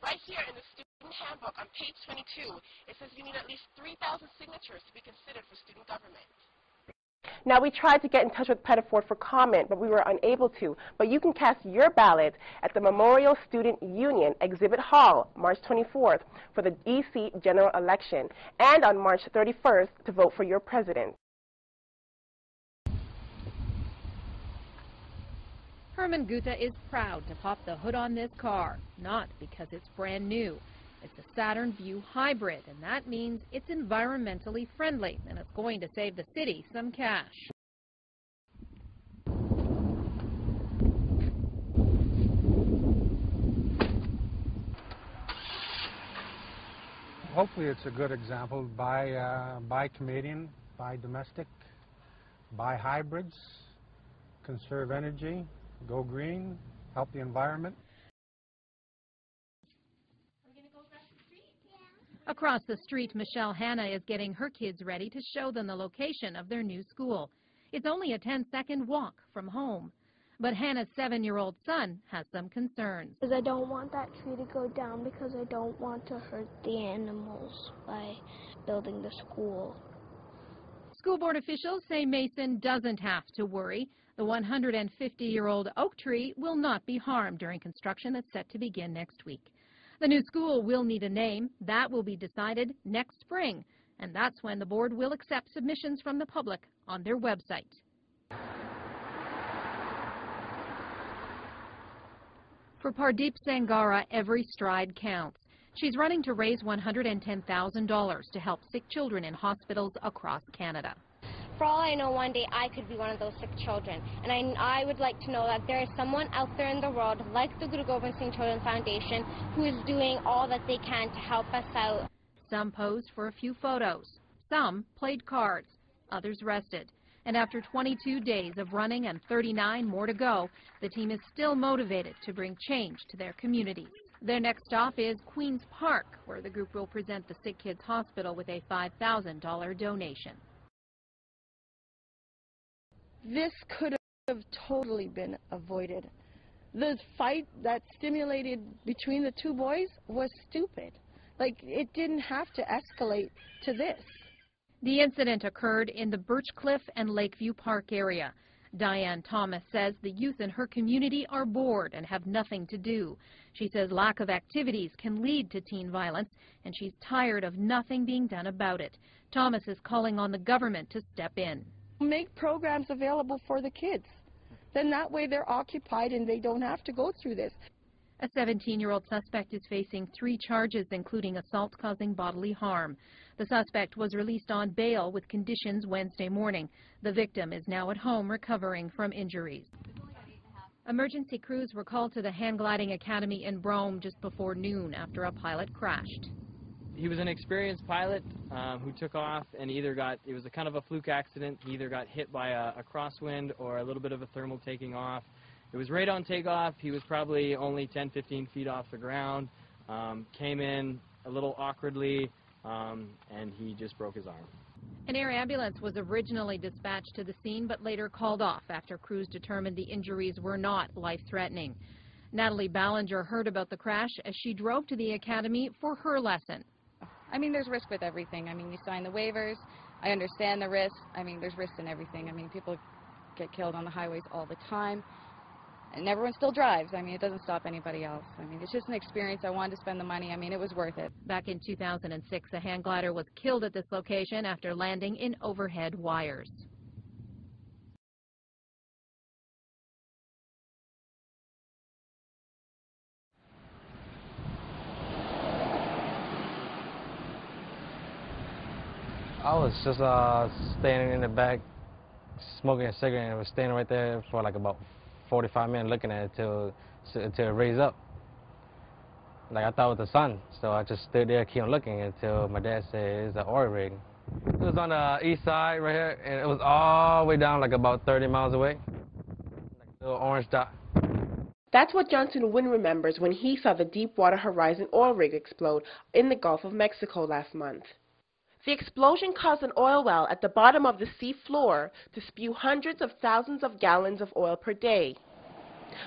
Right here in the student handbook on page 22, it says you need at least 3,000 signatures to be considered for student government. Now, we tried to get in touch with Pettiford for comment, but we were unable to. But you can cast your ballot at the Memorial Student Union Exhibit Hall, March 24th, for the EC general election, and on March 31st to vote for your president. Herman Gutha is proud to pop the hood on this car, not because it's brand new. It's a Saturn Vue hybrid, and that means it's environmentally friendly, and it's going to save the city some cash. Hopefully it's a good example. Buy Canadian, buy domestic, buy hybrids, conserve energy, go green, help the environment. Across the street, Michelle Hanna is getting her kids ready to show them the location of their new school. It's only a 10-second walk from home. But Hannah's 7-year-old son has some concerns. I don't want that tree to go down because I don't want to hurt the animals by building the school. School board officials say Mason doesn't have to worry. The 150-year-old oak tree will not be harmed during construction that's set to begin next week. The new school will need a name. That will be decided next spring, and that's when the board will accept submissions from the public on their website. For Pardeep Sangara, every stride counts. She's running to raise $110,000 to help sick children in hospitals across Canada. For all I know, one day I could be one of those sick children. And I would like to know that there is someone out there in the world, like the Guru Gobind Singh Children's Foundation, who is doing all that they can to help us out. Some posed for a few photos. Some played cards. Others rested. And after 22 days of running and 39 more to go, the team is still motivated to bring change to their communities. Their next stop is Queen's Park, where the group will present the Sick Kids Hospital with a $5,000 donation. This could have totally been avoided. The fight that stimulated between the two boys was stupid. Like, it didn't have to escalate to this. The incident occurred in the Birchcliff and Lakeview Park area. Diane Thomas says the youth in her community are bored and have nothing to do. She says lack of activities can lead to teen violence, and she's tired of nothing being done about it. Thomas is calling on the government to step in. Make programs available for the kids. Then that way they're occupied and they don't have to go through this. A 17-year-old suspect is facing 3 charges, including assault causing bodily harm. The suspect was released on bail with conditions Wednesday morning. The victim is now at home recovering from injuries. Emergency crews were called to the Hang Gliding Academy in Brome just before noon after a pilot crashed. He was an experienced pilot who took off and it was a kind of a fluke accident. He either got hit by a crosswind or a little bit of a thermal taking off. It was right on takeoff. He was probably only 10, 15 feet off the ground, came in a little awkwardly, and he just broke his arm. An air ambulance was originally dispatched to the scene but later called off after crews determined the injuries were not life-threatening. Natalie Ballinger heard about the crash as she drove to the academy for her lesson. I mean, there's risk with everything. I mean, you sign the waivers. I understand the risk. I mean, there's risk in everything. I mean, people get killed on the highways all the time. And everyone still drives. I mean, it doesn't stop anybody else. I mean, it's just an experience. I wanted to spend the money. I mean, it was worth it. Back in 2006, a hang glider was killed at this location after landing in overhead wires. I was just standing in the back, smoking a cigarette, and I was standing right there for like about 45 minutes looking at it until it raised up. Like I thought it was the sun, so I just stood there, kept on looking until my dad said it's an oil rig. It was on the east side right here, and it was all the way down like about 30 miles away, like a little orange dot. That's what Johnson Wynn remembers when he saw the Deepwater Horizon oil rig explode in the Gulf of Mexico last month. The explosion caused an oil well at the bottom of the sea floor to spew hundreds of thousands of gallons of oil per day.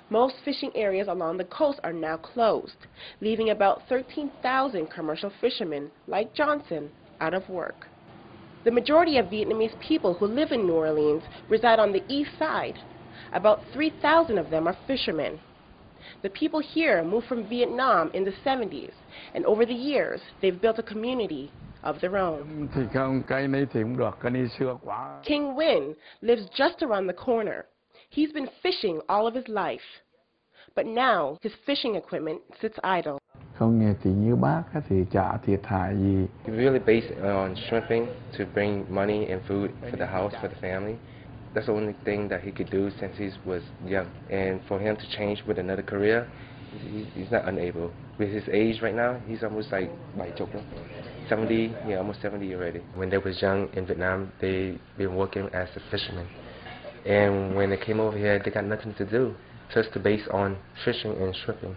Most fishing areas along the coast are now closed, leaving about 13,000 commercial fishermen like Johnson out of work. The majority of Vietnamese people who live in New Orleans reside on the east side. About 3,000 of them are fishermen. The people here moved from Vietnam in the 70s, and over the years, they've built a community of their own. King Win lives just around the corner. He's been fishing all of his life, but now his fishing equipment sits idle. We really based on shrimping to bring money and food for the house, for the family. That's the only thing that he could do since he was young. And for him to change with another career, he's not unable. With his age right now, he's almost like 70, yeah, almost 70 already. When they was young in Vietnam, they been working as a fisherman. And when they came over here, they got nothing to do, just to base on fishing and shrimping.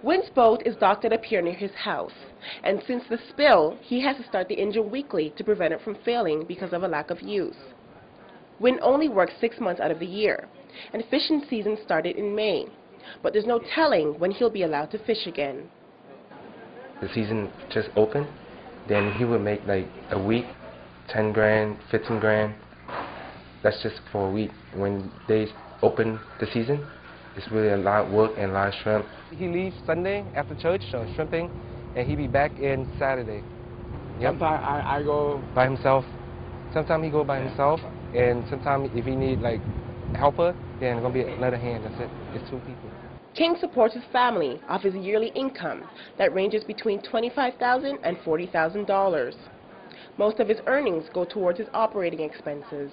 Win's boat is docked at a pier near his house, and since the spill, he has to start the engine weekly to prevent it from failing because of a lack of use. Win only works 6 months out of the year, and fishing season started in May, but there's no telling when he'll be allowed to fish again. The season just opened, then he would make like a week, 10 grand, 15 grand. That's just for a week. When they open the season, it's really a lot of work and a lot of shrimp. He leaves Sunday after church, so shrimping, and he be back in Saturday. Yep. Sometimes I go by himself. Sometimes he go by himself, and sometimes if he need like helper, then gonna be another hand. That's it. It's 2 people. King supports his family off his yearly income that ranges between $25,000 and $40,000. Most of his earnings go towards his operating expenses.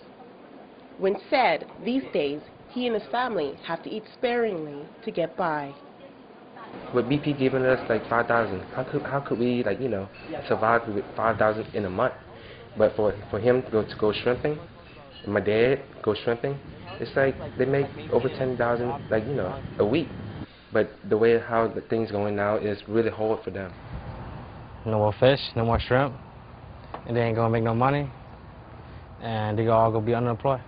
Win said these days he and his family have to eat sparingly to get by. With BP giving us like 5,000, how could we survive with 5,000 in a month? But for him to go shrimping, and my dad go shrimping, it's like they make over 10,000 a week. But the way how the things going now is really hard for them. No more fish, no more shrimp, and they ain't gonna make no money, and they all gonna be unemployed.